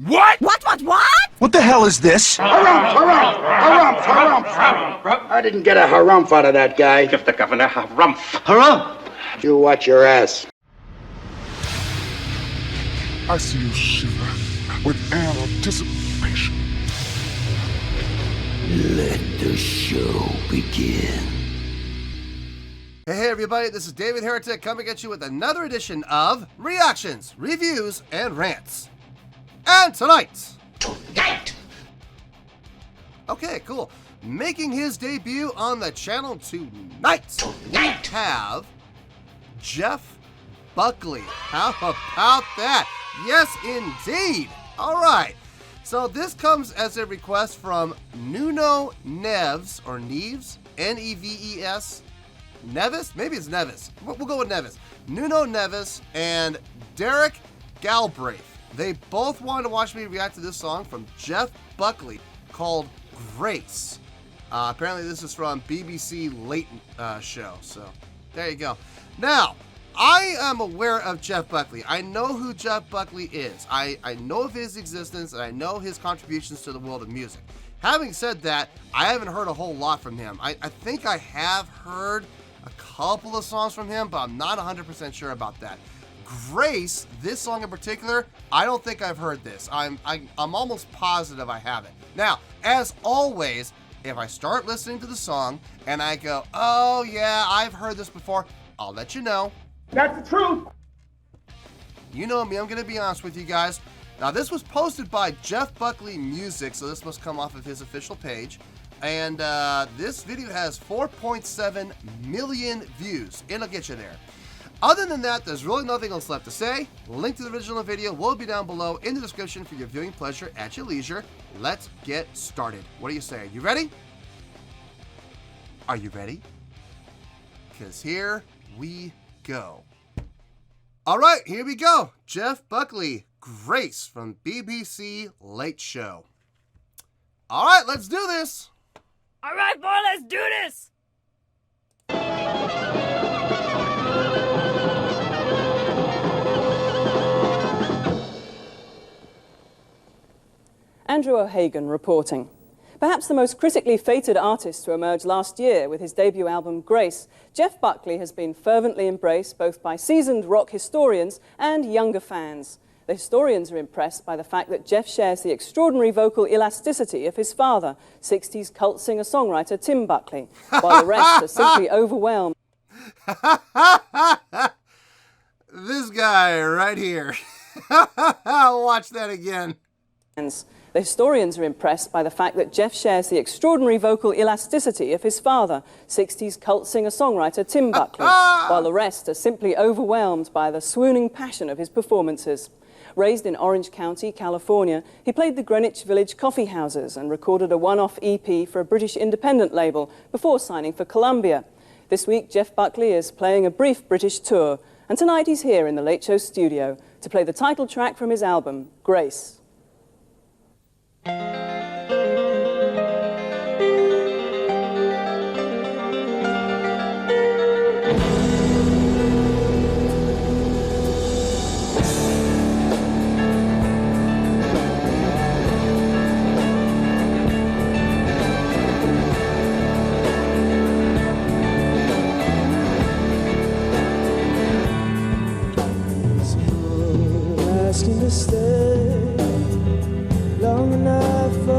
What? What? What the hell is this? Harumph. I didn't get a harumph out of that guy. Give the governor harumph. Harumph! You watch your ass. I see you shiver with anticipation. Let the show begin. Hey everybody, this is David Heretic coming at you with another edition of Reactions, Reviews, and Rants. And tonight! Okay, cool. Making his debut on the channel tonight, we have Jeff Buckley. How about that? Yes, indeed. All right. So this comes as a request from Nuno Neves, or Neves, N-E-V-E-S. Nevis? Maybe it's Nevis. We'll go with Nevis. Nuno Nevis and Derek Galbraith. They both wanted to watch me react to this song from Jeff Buckley called Grace. Apparently this is from BBC Late Show. So there you go. Now, I am aware of Jeff Buckley. I know who Jeff Buckley is. I know of his existence, and I know his contributions to the world of music. Having said that, I haven't heard a whole lot from him. I think I have heard a couple of songs from him, but I'm not 100% sure about that. Grace, this song in particular, I don't think I've heard this. I'm almost positive I haven't. Now, as always, if I start listening to the song and I go, oh yeah, I've heard this before, I'll let you know. That's the truth. You know me, I'm going to be honest with you guys. Now, this was posted by Jeff Buckley Music, so this must come off of his official page. And this video has 4.7 million views. It'll get you there. Other than that, there's really nothing else left to say. Link to the original video will be down below in the description for your viewing pleasure at your leisure. Let's get started. What do you say? You ready? Are you ready? Because here we go. All right, here we go. Jeff Buckley, Grace from BBC Late Show. All right, let's do this. All right, boy, let's do this. Andrew O'Hagan reporting. Perhaps the most critically feted artist to emerge last year with his debut album Grace, Jeff Buckley has been fervently embraced both by seasoned rock historians and younger fans. The historians are impressed by the fact that Jeff shares the extraordinary vocal elasticity of his father, 60s cult singer-songwriter Tim Buckley, while the rest are simply overwhelmed. This guy right here. I'll watch that again. The historians are impressed by the fact that Jeff shares the extraordinary vocal elasticity of his father, 60s cult singer-songwriter Tim Buckley, while the rest are simply overwhelmed by the swooning passion of his performances. Raised in Orange County, California, he played the Greenwich Village coffee houses and recorded a one-off EP for a British independent label before signing for Columbia. This week, Jeff Buckley is playing a brief British tour, and tonight he's here in the Late Show studio to play the title track from his album, Grace. Asking to stay long enough for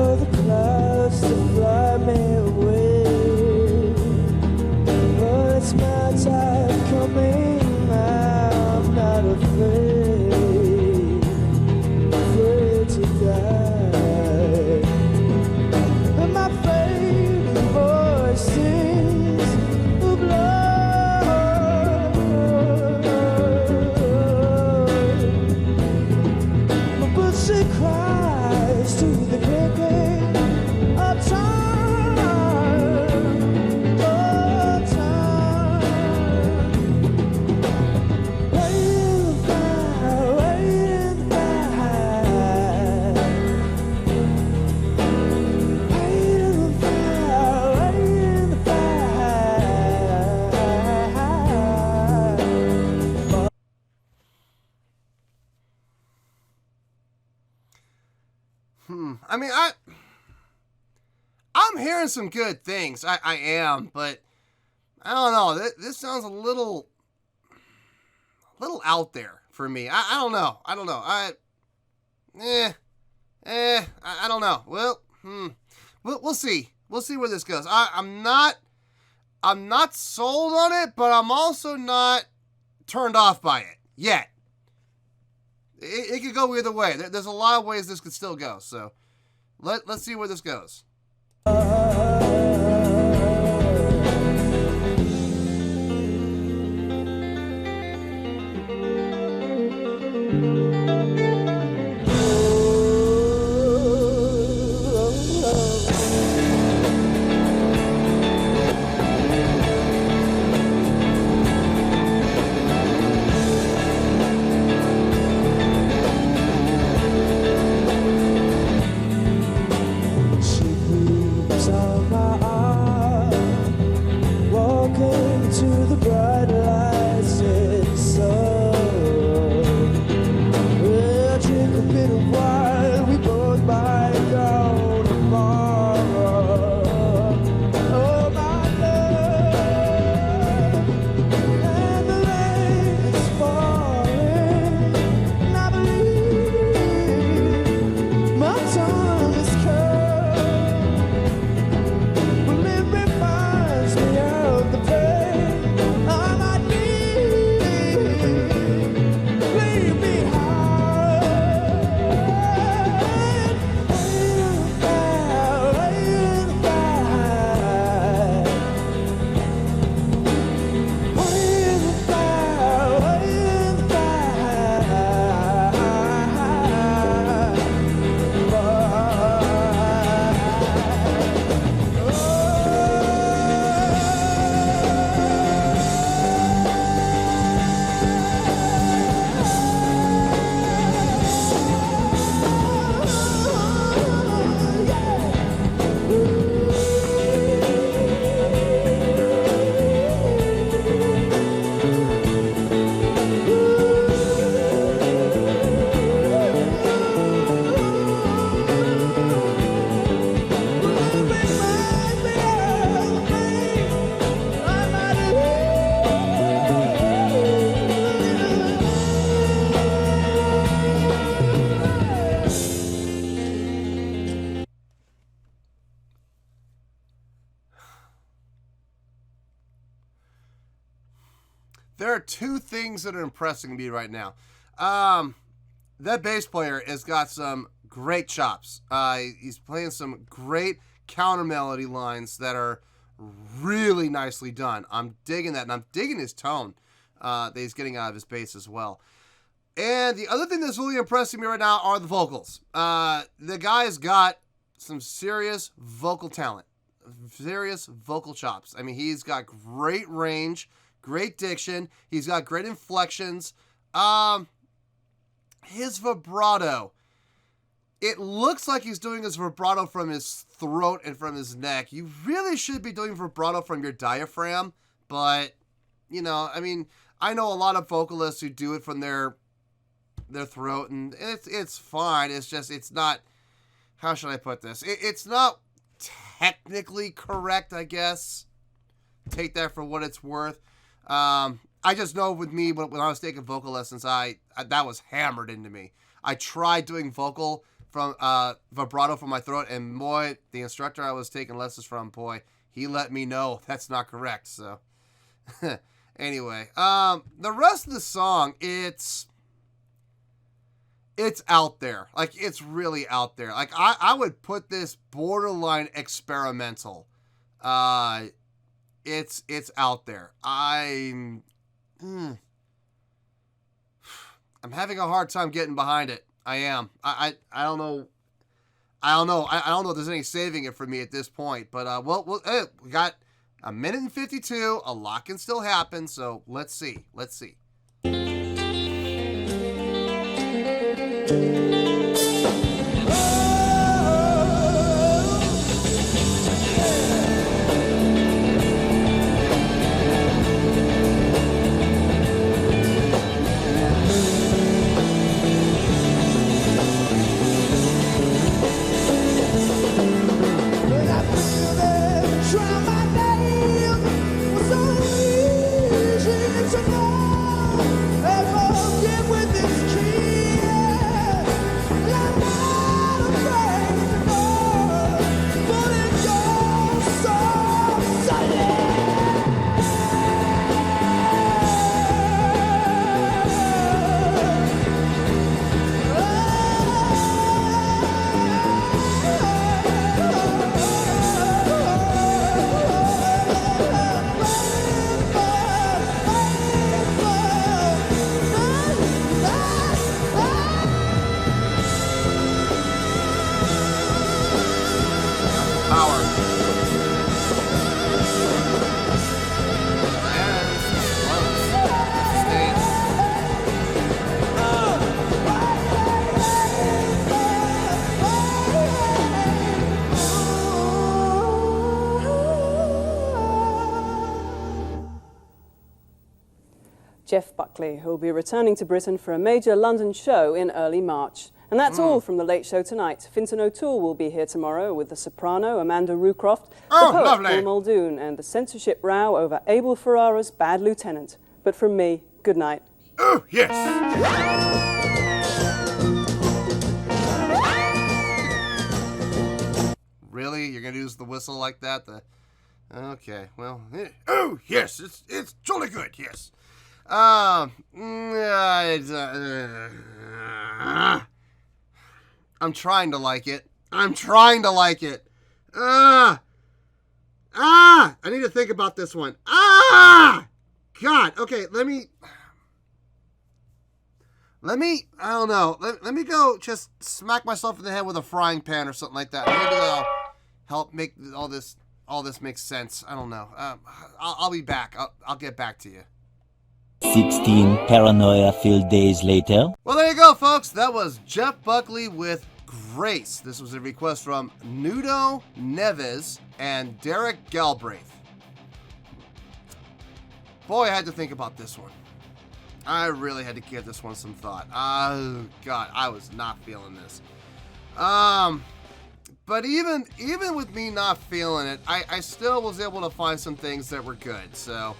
I mean, I'm hearing some good things. I am, but I don't know. This sounds a little out there for me. I don't know. I don't know. I don't know. Well, we'll see. We'll see where this goes. I'm not sold on it, but I'm also not turned off by it yet. It could go either way. There's a lot of ways this could still go. So let's see where this goes. There are two things that are impressing me right now. That bass player has got some great chops. He's playing some great counter melody lines that are really nicely done. I'm digging that, and I'm digging his tone that he's getting out of his bass as well. And the other thing that's really impressing me right now are the vocals. The guy's got some serious vocal talent, serious vocal chops. I mean, he's got great range, great diction. He's got great inflections. His vibrato, it looks like he's doing his vibrato from his throat and from his neck. You really should be doing vibrato from your diaphragm, but, you know, I mean, I know a lot of vocalists who do it from their throat, and it's fine. It's just, it's not, how should I put this? It's not technically correct, I guess. Take that for what it's worth. I just know with me, when I was taking vocal lessons, that was hammered into me. I tried doing vocal from vibrato from my throat, and boy, the instructor I was taking lessons from, boy, he let me know that's not correct. So anyway, the rest of the song, it's out there. Like, it's really out there. Like, I would put this borderline experimental. It's out there. I'm having a hard time getting behind it. I am. I don't know. I don't know if there's any saving it for me at this point. But we got a minute and 52. A lot can still happen. So let's see. Let's see. Jeff Buckley, who will be returning to Britain for a major London show in early March. And that's all from The Late Show tonight. Fintan O'Toole will be here tomorrow with the soprano Amanda Rucroft, the poet lovely. Paul Muldoon, and the censorship row over Abel Ferrara's Bad Lieutenant. But from me, good night. Oh, yes. Really? You're going to use the whistle like that? Okay, well, oh, yes, it's jolly good, yes. I'm trying to like it. I need to think about this one. God, okay, let me, I don't know. Let me go just smack myself in the head with a frying pan or something like that. Maybe that'll help make all this make sense. I don't know. I'll be back. I'll get back to you. 16 paranoia-filled days later. Well, there you go, folks. That was Jeff Buckley with Grace. This was a request from Nudo Neves and Derek Galbraith. Boy, I had to think about this one. I really had to give this one some thought. Oh, God, I was not feeling this. But even with me not feeling it, I still was able to find some things that were good. So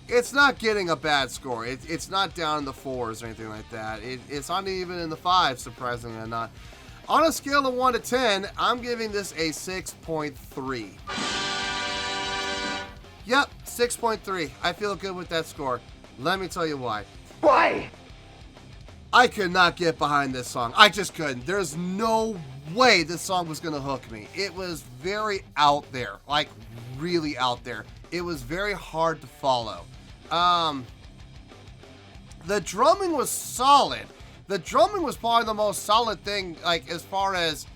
it's not getting a bad score. It's not down in the 4s or anything like that. It's not even in the 5s, surprisingly or not. On a scale of 1 to 10, I'm giving this a 6.3. Yep, 6.3. I feel good with that score. Let me tell you why. Why? I could not get behind this song. I just couldn't. There's no way this song was going to hook me. It was very out there, like really out there. It was very hard to follow. The drumming was solid. The drumming was probably the most solid thing, like as far as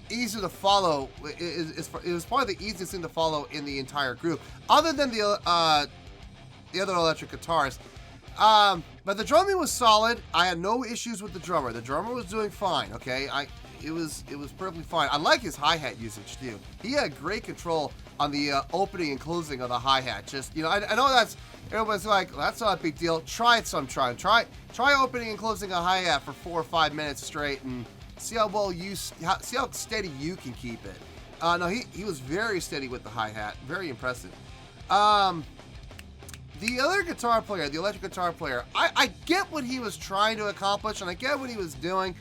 easy to follow. It was probably the easiest thing to follow in the entire group, other than the other electric guitars. But the drumming was solid. I had no issues with the drummer. The drummer was doing fine. Okay, it was perfectly fine. I like his hi-hat usage too. He had great control on the opening and closing of the hi-hat. Just, I know that's, everyone's like, that's not a big deal. Try it sometime. Try opening and closing a hi-hat for 4 or 5 minutes straight and see how well see how steady you can keep it. No, he was very steady with the hi-hat. Very impressive. The other guitar player, the electric guitar player, I get what he was trying to accomplish and I get what he was doing.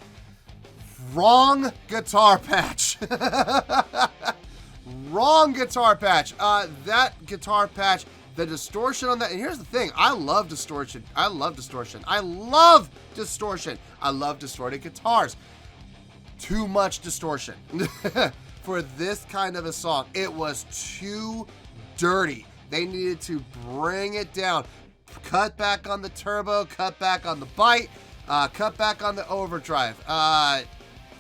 Wrong guitar patch. Wrong guitar patch. That guitar patch, the distortion on that, and here's the thing, I love distortion. I love distorted guitars. Too much distortion. For this kind of a song, it was too dirty. They needed to bring it down. Cut back on the turbo, cut back on the bite, cut back on the overdrive.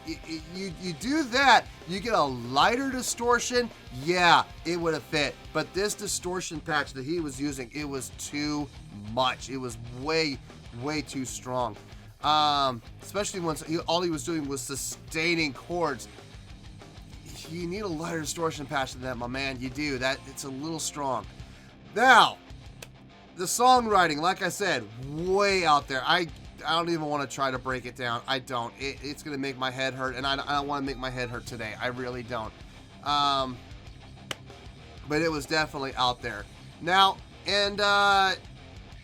You do that, you get a lighter distortion. Yeah, it would have fit. But this distortion patch that he was using, it was too much. It was way, way too strong. Especially once all he was doing was sustaining chords. You need a lighter distortion patch than that, my man. You do. It's a little strong. Now, the songwriting, like I said, way out there. I don't even want to try to break it down. I don't. It's going to make my head hurt, and I don't want to make my head hurt today. I really don't. But it was definitely out there. Now, and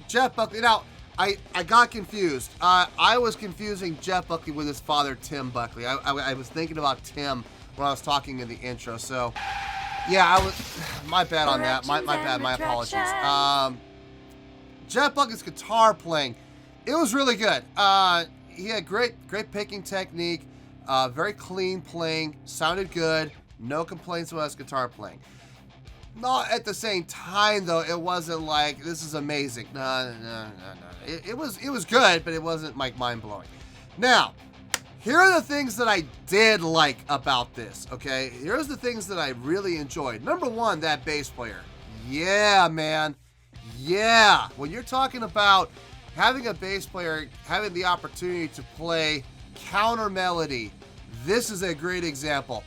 Jeff Buckley. Now, I got confused. I was confusing Jeff Buckley with his father, Tim Buckley. I was thinking about Tim when I was talking in the intro. So, yeah, I was. My bad on that. My bad. My apologies. Jeff Buckley's guitar playing, it was really good. He had great picking technique, very clean playing, sounded good, no complaints about his guitar playing. Not at the same time though, it wasn't like this is amazing. No. It was good, but it wasn't like mind blowing. Now, here are the things that I did like about this. Okay, here's the things that I really enjoyed. Number one, that bass player. Yeah, man. Yeah, when you're talking about having a bass player having the opportunity to play counter melody, this is a great example.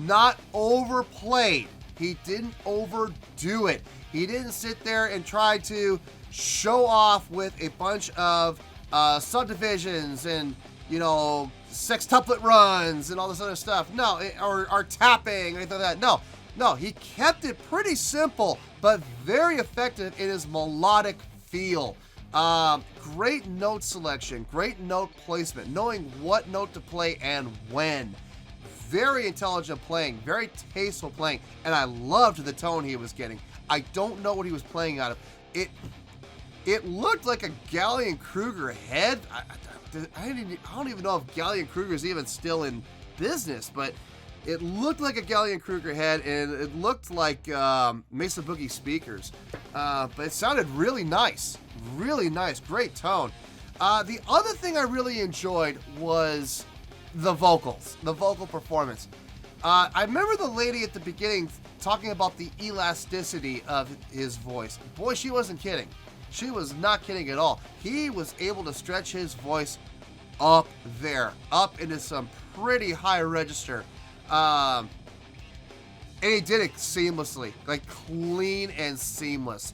Not overplayed, He didn't overdo it. He didn't sit there and try to show off with a bunch of subdivisions and, you know, sextuplet runs and all this other stuff. No, or tapping or anything like that. No, he kept it pretty simple, but very effective in his melodic feel. Great note selection, great note placement, knowing what note to play and when. Very intelligent playing, very tasteful playing, and I loved the tone he was getting. I don't know what he was playing out of. It looked like a Gallien-Kruger head. I don't even know if Gallien-Kruger is even still in business, but it looked like a Gallien-Kruger head, and it looked like Mesa Boogie speakers. But it sounded really nice. Really nice. Great tone. The other thing I really enjoyed was the vocals, the vocal performance. I remember the lady at the beginning talking about the elasticity of his voice. Boy, she wasn't kidding. She was not kidding at all. He was able to stretch his voice up there, up into some pretty high register. And he did it seamlessly, like clean and seamless.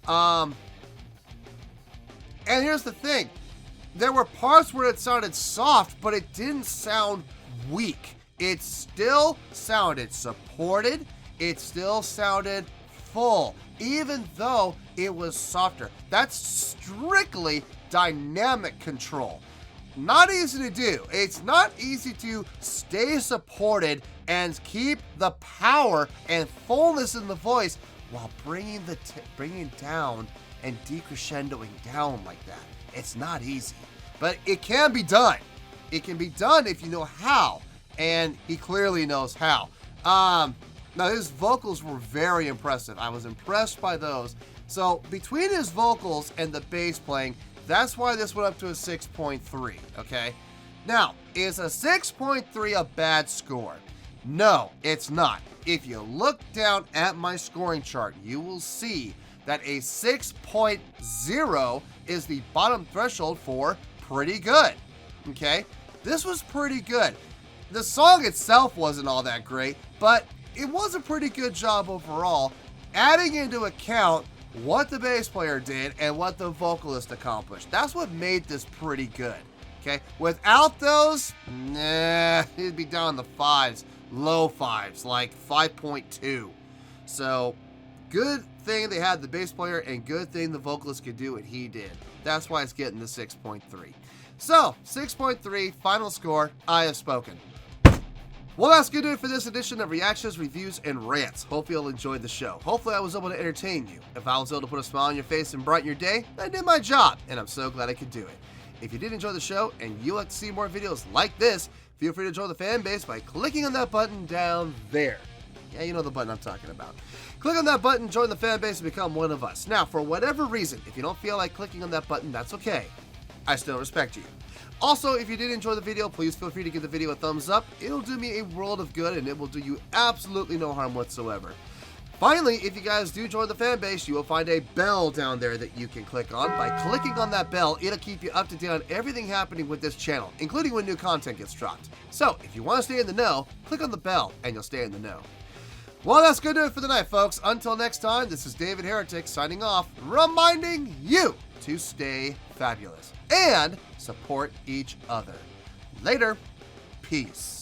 And here's the thing. There were parts where it sounded soft, but it didn't sound weak. It still sounded supported. It still sounded full, even though it was softer. That's strictly dynamic control. Not easy to do. It's not easy to stay supported and keep the power and fullness in the voice while bringing down and decrescendoing down like that. It's not easy, but it can be done. It can be done if you know how, and he clearly knows how. Now his vocals were very impressive. I was impressed by those. So between his vocals and the bass playing, that's why this went up to a 6.3, okay? Now, is a 6.3 a bad score? No, it's not. If you look down at my scoring chart, you will see that a 6.0 is the bottom threshold for pretty good, okay? This was pretty good. The song itself wasn't all that great, but it was a pretty good job overall, adding into account what the bass player did and what the vocalist accomplished. That's what made this pretty good, okay? Without those, nah, it'd be down in the fives, low fives, like 5.2. So, good thing they had the bass player and good thing the vocalist could do what he did. That's why it's getting the 6.3. So, 6.3, final score, I have spoken. Well, that's going to do it for this edition of Reactions, Reviews, and Rants. Hope you all enjoyed the show. Hopefully I was able to entertain you. If I was able to put a smile on your face and brighten your day, I did my job, and I'm so glad I could do it. If you did enjoy the show and you'd like to see more videos like this, feel free to join the fan base by clicking on that button down there. Yeah, you know the button I'm talking about. Click on that button, join the fan base, and become one of us. Now, for whatever reason, if you don't feel like clicking on that button, that's okay. I still respect you. Also, if you did enjoy the video, please feel free to give the video a thumbs up. It'll do me a world of good, and it will do you absolutely no harm whatsoever. Finally, if you guys do join the fan base, you will find a bell down there that you can click on. By clicking on that bell, it'll keep you up to date on everything happening with this channel, including when new content gets dropped. So, if you want to stay in the know, click on the bell, and you'll stay in the know. Well, that's going to do it for the night, folks. Until next time, this is David Heretic signing off, reminding you to stay fabulous and support each other. Later. Peace.